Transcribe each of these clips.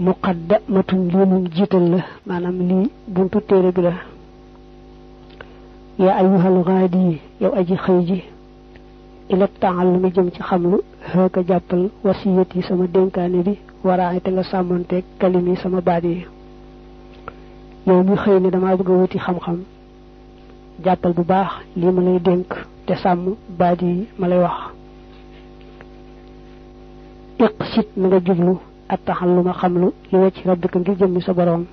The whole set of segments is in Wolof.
muqaddamatun lii moom jiital la maanaam lii buntu téere bi la yaa ayyuhal ghaadi yow aji xëy ji ila ta'allumi jëm ci xamlu xëeka jàppal wasiyati sama dénkaane bi waraay te nga sàmmonteeg kalimi sama baat yi yow mi xëy ne dama bëgg a wuti xam-xam jàppal bu baax lii ma lay dénk te sàmm baat yi ma lay wax iqsit na nga jublu at taxalluma xamlu li wacc rabbika ngir jëmmi sa boroom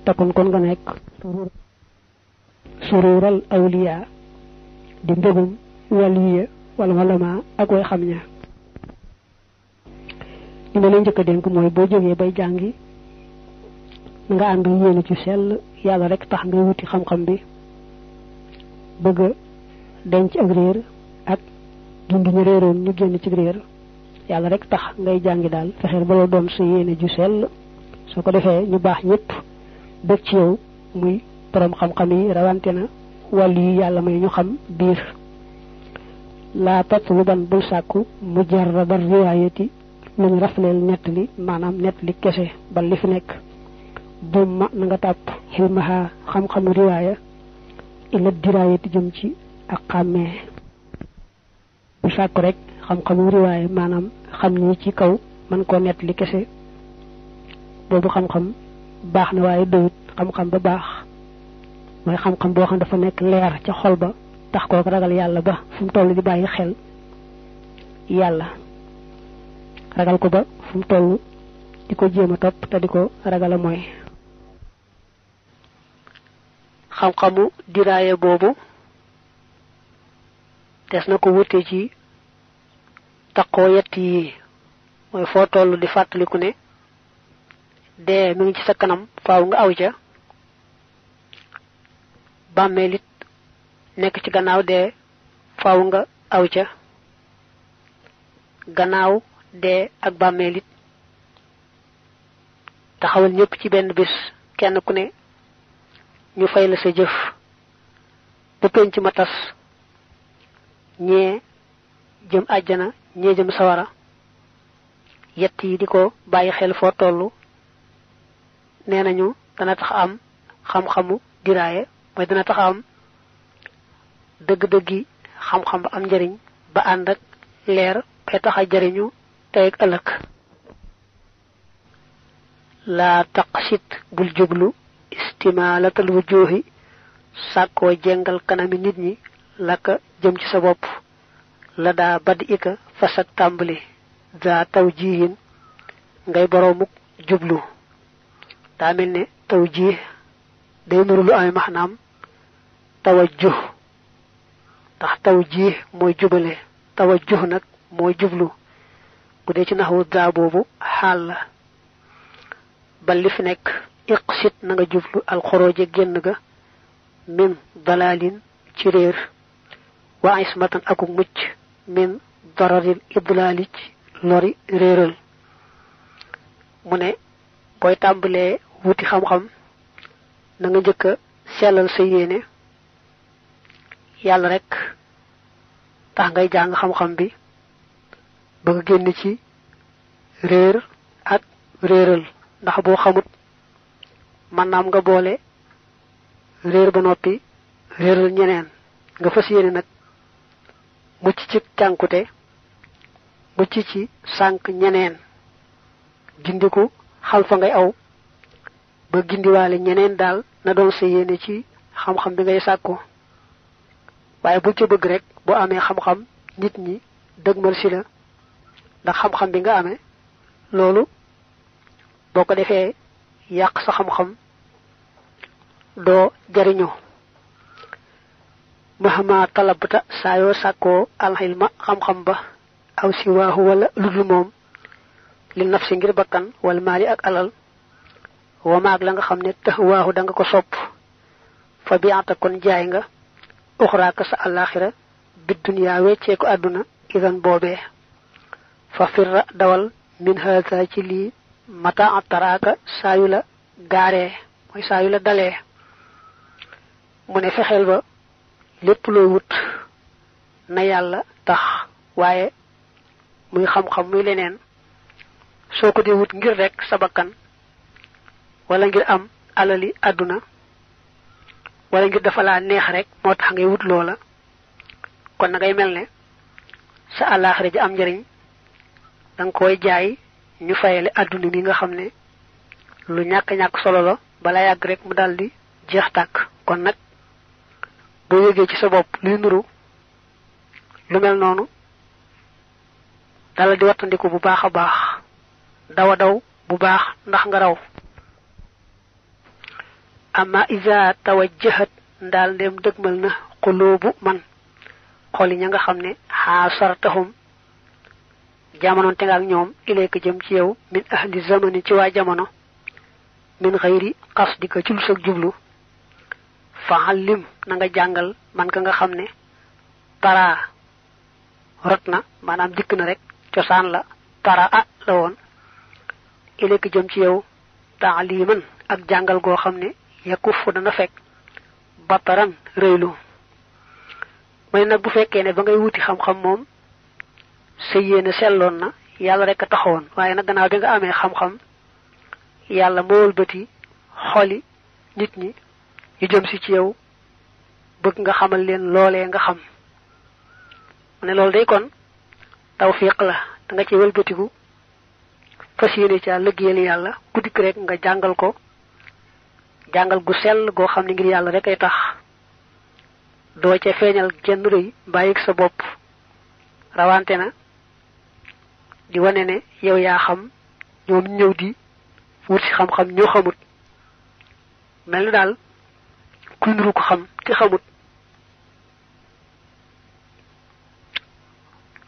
takun kon nga nekk surural awliya di mbégum waliya wala walama ak way xam ña li ma lay njëkk a dénk mooy boo jógee bay jàngi nga ànd yéene ci sell yàlla rek tax ngay wuti xam-xam bi bëgg denc ak réer ak dund ñu réeroon ñu génn ci réer yàlla rek tax ngay jàngi daal fexeel ba la doon sa yéene ju sell soo ko defee ñu baax ñëpp bëgg ci yow muy borom xam-xam yi rawante na wàll yi yàlla may ñu xam biir laa tatluban bul sàkku mujarrada riwaayati luñ rafleel nettali maanaam nettali kese ba li fi nekk dumma na nga tàpp xilmaha xam-xamu riwaaya ila diraayati jëm ci ak xàmmee bu sàkku rek xam-xamu riwaaya maanaam xam ni ci kaw man koo nettali kese boobu xam-xam baax na waaye doyut xam-xam ba baax mooy xam-xam boo xam dafa nekk leer ca xol ba tax koo ragal yàlla ba fu mu toll di bàyyi xel yàlla ragal ko ba fu mu toll di ko jéem a topp te di ko ragal a mooy xam-xamu diraaye boobu des na ko wute ci taqoo yett yi mooy foo toll di fàttaliku ne dee mi ngi ci sa kanam faaw nga aw ca bàmmeel it nekk ci gannaaw dee faaw nga aw ca gannaaw dee ak bàmmeel it taxawal ñëpp ci benn bis kenn ku ne ñu fay la sa jëf ba penc ma tas ñee jëm àjjana ñee jëm sawara yett yi di ko bàyyi xel foo tollu nee nañu dana tax am xam-xamu diraaye mooy dana tax am dëgg-dëggi xam-xam ba am njariñ ba ànd ak leer bay tax a jariñu tey ak ëllëg laa taqsit bul jublu istimaalatal wujuhi sàkkoo jengal kanami nit ñi laka jëm ci sa bopp la daa badi ika fasak tàmbali za taw jihin ngay boroomuk jublu daa mel ne taw jih day nuru lu amee maxnaam tawajjuh ndax taw jih mooy jubale tawajjuh nag mooy jublu bu dee ci naxwu za boobu xaal la ba li fi nekk iqsit na nga jublu alxorooje génn ga min dalalin ci réer wa ismatan akuk mucc min dararil idlaali ci lori réeral mu ne booy tàmbalee wuti xam-xam na nga njëkk a sellal sa yéene yàlla rek tax ngay jàng xam-xam bi ba nga génn ci réer ak réeral ndax boo xamut man naam nga boole réer ba noppi réeral ñeneen nga fas yéene nag mucc ci cànkute mucc ci sànk ñeneen gindiku xal fa ngay aw ba gindiwaale ñeneen daal na doon sa yéene ci xam-xam bi ngay sàkku waaye bul ca bëgg rek boo amee xam-xam nit ñi dëgmal si la ndax xam-xam bi nga amee loolu boo ko defee yàq sa xam-xam doo jariñoo mahama talabta saa yoo sàkkoo alxilma xam-xam ba aw si waaxu wala ludul moom li nafsi ngir bakkan wala maali ak alal wamaag la nga xam ne tax waaxu da nga ko sopp fa biata kon jaay nga uxraaka sa àllaaxira bi duniyaa weccee ko àdduna idan boobee fa firra dawal min haza ci lii mata ataraaka saa yu la gaaree mooy saa yu la dalee mu ne fexeel ba lépp looy wut na yàlla tax waaye muy xam-xam muy leneen soko di wut ngir rek sa bakkan wala ngir am alali aduna wala ngir dafa la neex rek motax ngay wut lola kon na ngay melne sa alakhirah ji am njariñ dang koy jaay ñu fayale aduna mi nga xamne lu ñak solo la bala yag rek mu daldi jeex tak kon nak bo yegge ci sa bop li nuru lu mel nonu dala di watandiko bu baaxa baax dawa daw bu baax ndax nga raw amma iza tawajjahat ndal dem deugmal na qulubu man xoli ña nga xamne hasartahum jamono te ak ñoom ilayka jëm ci yow min ahli zamani ci wa jamono min ghayri qasdika ci lu sa jublu fa'allim na nga jangal man ka nga xamne para rotna manam dik na rek ciosan la para la won ilayka jëm ci yow ta'liman ak jangal go xamne yakufu dana fek bataran reylu may nak bu fekke ne ba ngay wuti xam xam mom seyene sellon na yalla rek taxawon waye nak gannaaw bi nga amé xam xam yalla mool beuti xoli nit ñi yu jëm ci ci yow bëgg nga xamal leen lolé nga xam ne lol day kon tawfiq la da nga ci wëlbeutiku fasiyene ci liggéeyal yalla ku dik rek nga jangal ko jangal gu sel go xamni ngir yalla rek ay tax do ci feñal genn reuy bayik sa bop rawante na di wone ne yow ya xam ñoom ñew di wut ci xam xam ñoo xamut mel dal ku nuru ko xam te xamut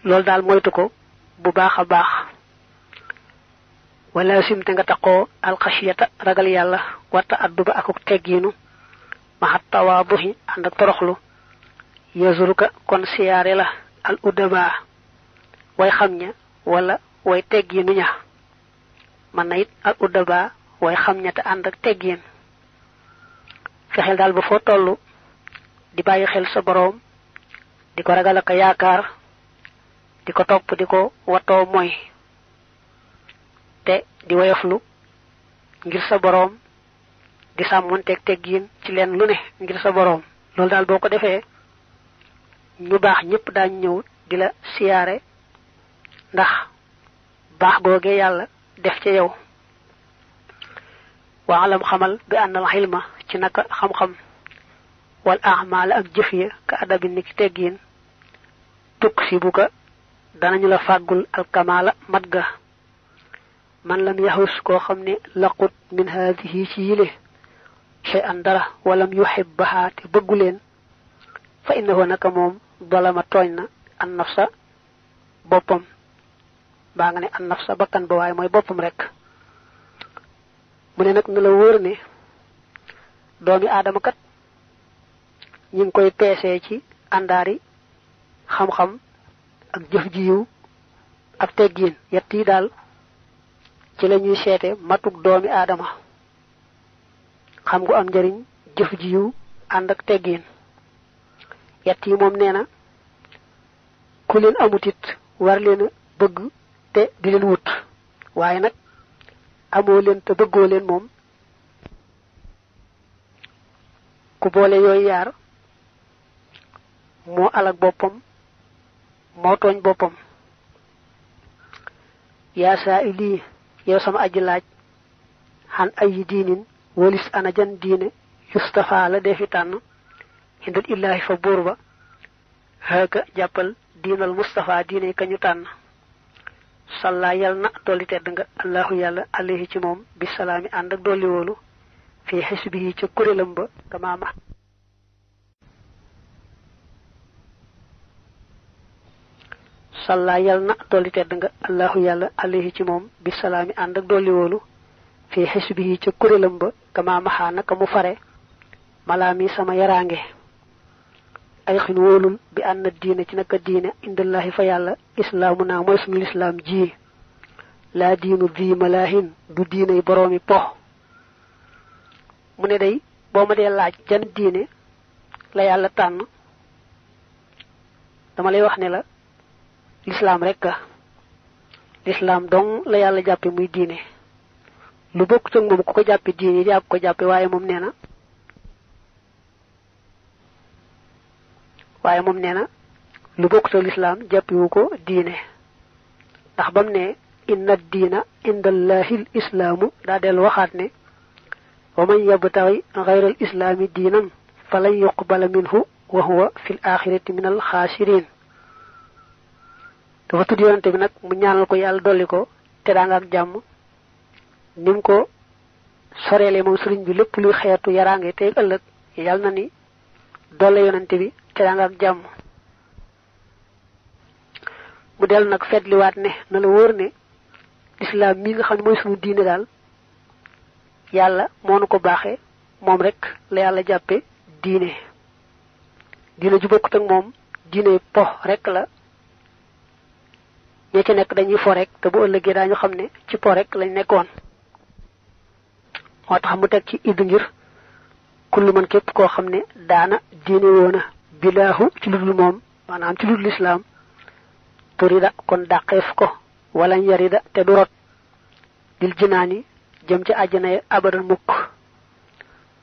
lol dal moytu ko bu baaxa baax wala sim te nga taxo al khashiyata ragal yalla wata adduba akuk tegginu ma hatta wabuhi and ak toroxlu yazuruka kon siyaare la al udaba way xamña wala way tegginu ña man na it al udaba way xamña ta and ak teggin fexel dal bu fo tollu di bayyi xel sa borom diko ragal ak yaakar diko top diko wato moy te di wayoflu ngir sa borom di samonté teggin ci len lu ne ngir sa borom lol dal boko defé ñu bax ñepp dañ ñew dila siaré ndax bax goge yalla def ci yow wa alam xamal bi anna al hilma ci naka xam xam wal a'mal ak jëfya ka adabi niki teggin tuksibuka danañu la fagul al kamala madga man lam yahus ko xamne laqut min hadhihi ci yile shay'an dara walam yuhibbaha te bëggulen fa innahu naka mom balama togna an nafsa bopam ba nga ne an nafsa bakkan ba way moy bopam rek mune nak na la wóor ne doomi adama kat ñing koy pécé ci andari xam xam ak jëf ji yu ak teggin yetti dal ci lañuy sété matuk doomi adama xam gu am jariñ jëf ji yu and ak teggin yetti mom neena ku leen amutit war leen bëgg te di leen wut waye nak amo leen te bëggo leen mom ku boole yoy yar mo alak bopam mo togn bopam ya sa'ili yow sama aji laaj han ay diinin wolis ana jan diine yustafa la defi tànn hindul illahi fa burba haka jàppal diinal mustafa diine kañu tànn salla yal na dolli tedd nga allahu yàlla alayhi ci moom bi salaami ànd ak dolli woolu fi xisbihi ca kurélam ba kamaama salla yal na dolli tedd nga allahu yàlla alayhi ci moom bi salaami ànd ak dolli woolu fi xisbihi ca kurélam ba kama maxa naka mu fare malaami sama yaraange ay xin wóolul bi ànd diine ci naka diine indallahi fa yàlla islaamu naa mooy sunu lislaam ji laa diinu di malaahin du diine boroomi pox mu ne day boo ma dee laaj jan diine la yàlla tànn dama lay wax ne la l'islam rek l'islam dong la yàlla jàppe muy diine lu bokk ci moom ku ko jàppe diine jàpp ko jàppe waaye moom nee na lu bokk ci l'islam jàppewu ko diine ndax bam ne inna diina indallahi islaamu daa del waxaat ne wa man yabtaghi ghayra al islaami diinan falan yuqbala minhu wa huwa fil axirati min al xaasiriin dafa tudd yonante bi nag mu ñaanal ko yàlla dolli ko teraanga ak jàmm nim ko soreele moom sëriñ bi lépp luy xeetu yaraange tey ëllëg yàlla na ni dolle yonante bi teraanga ak jàmm mu del nag fetliwaat ne na la wóor ne lislaam mi nga xam ne mooy suñu diine daal yàlla moo nu ko baaxee moom rek la yàlla jàppe diine ju bokkut ak moom diine po rek la ña ci nekk dañuy fo rek te bu ëllëgee daañu xam ne ci po rek lañ nekkoon moo tax mu teg ci idd ngir kullu man képp koo xam ne daana diine woona bilaahu ci ludul moom maanaam ci ludul lislaam turida kon dàqeef ko wala yarida te du rot dil jinaani jëm ci àjjana ya abadan mukk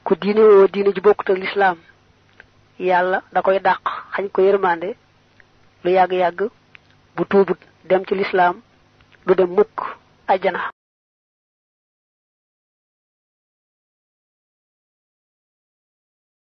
ku diine woo diine ji bokkut ak lislaam yàlla da koy dàq xañ ko yërmande lu yàgg-yàgg bu tuubut dem ci lislaam du dem mukk àjjana